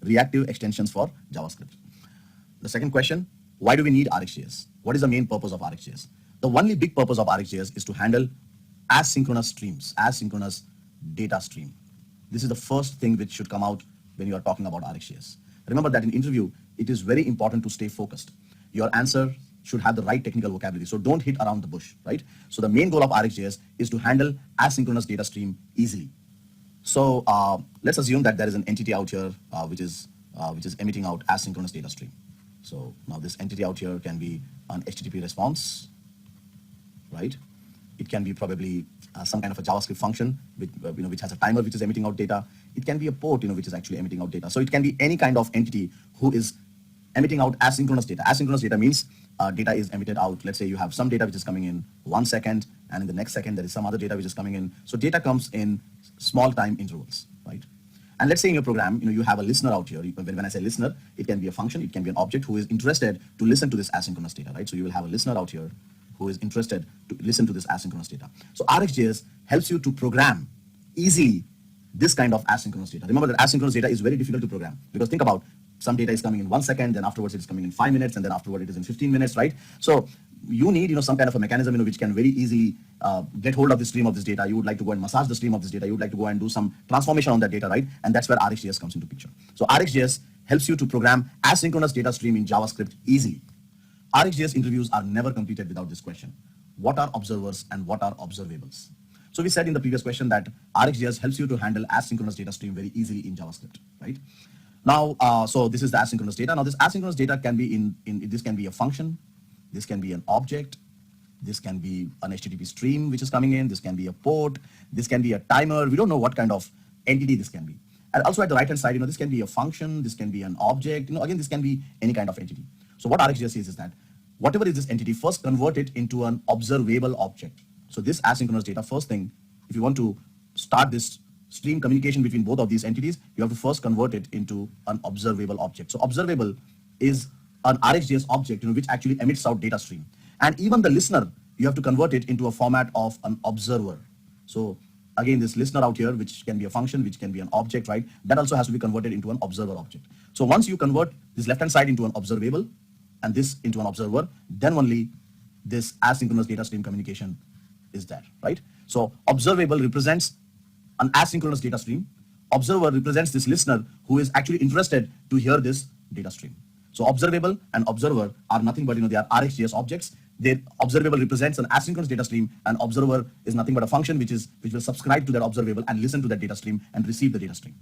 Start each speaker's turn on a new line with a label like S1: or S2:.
S1: reactive extensions for JavaScript. The second question, why do we need RxJS? What is the main purpose of RxJS? The only big purpose of RxJS is to handle asynchronous streams, asynchronous data stream. This is the first thing which should come out when you are talking about RxJS. Remember that in interview, it is very important to stay focused. Your answer should have the right technical vocabulary. So don't hit around the bush, right? So the main goal of RxJS is to handle asynchronous data stream easily. So let's assume that there is an entity out here which is emitting out asynchronous data stream. So now this entity out here can be an HTTP response, right? It can be probably some kind of a JavaScript function which has a timer which is emitting out data. It can be a port which is actually emitting out data. So it can be any kind of entity who is emitting out asynchronous data. Asynchronous data means data is emitted out. Let's say you have some data which is coming in 1 second, and in the next second there is some other data which is coming in. So data comes in small time intervals, right? And let's say in your program, you have a listener out here. When I say listener, it can be a function, it can be an object who is interested to listen to this asynchronous data, right? So you will have a listener out here who is interested to listen to this asynchronous data. So RxJS helps you to program easily this kind of asynchronous data. Remember that asynchronous data is very difficult to program, because think about, some data is coming in 1 second, then afterwards it's coming in 5 minutes, and then afterward it is in 15 minutes, right? So you need some kind of a mechanism which can very easily get hold of the stream of this data. You would like to go and massage the stream of this data. You would like to go and do some transformation on that data, right? And that's where RxJS comes into picture. So RxJS helps you to program asynchronous data stream in JavaScript easily. RxJS interviews are never completed without this question. What are observers and what are observables? So we said in the previous question that RxJS helps you to handle asynchronous data stream very easily in JavaScript, right? Now, so this is the asynchronous data. Now this asynchronous data can be this can be a function, this can be an object, this can be an HTTP stream which is coming in, this can be a port, this can be a timer. We don't know what kind of entity this can be. And also at the right hand side, this can be a function, this can be an object, again, this can be any kind of entity. So what RxJS says is that whatever is this entity, first convert it into an observable object. So this asynchronous data, first thing, if you want to start this stream communication between both of these entities, you have to first convert it into an observable object. So observable is an RxJS object which actually emits out data stream. And even the listener, you have to convert it into a format of an observer. So again, this listener out here, which can be a function, which can be an object, right? That also has to be converted into an observer object. So once you convert this left-hand side into an observable and this into an observer, then only this asynchronous data stream communication is there, right? So observable represents an asynchronous data stream. Observer represents this listener who is actually interested to hear this data stream. So observable and observer are nothing but they are RxJS objects. Observable represents an asynchronous data stream, and observer is nothing but a function which will subscribe to that observable and listen to that data stream and receive the data stream.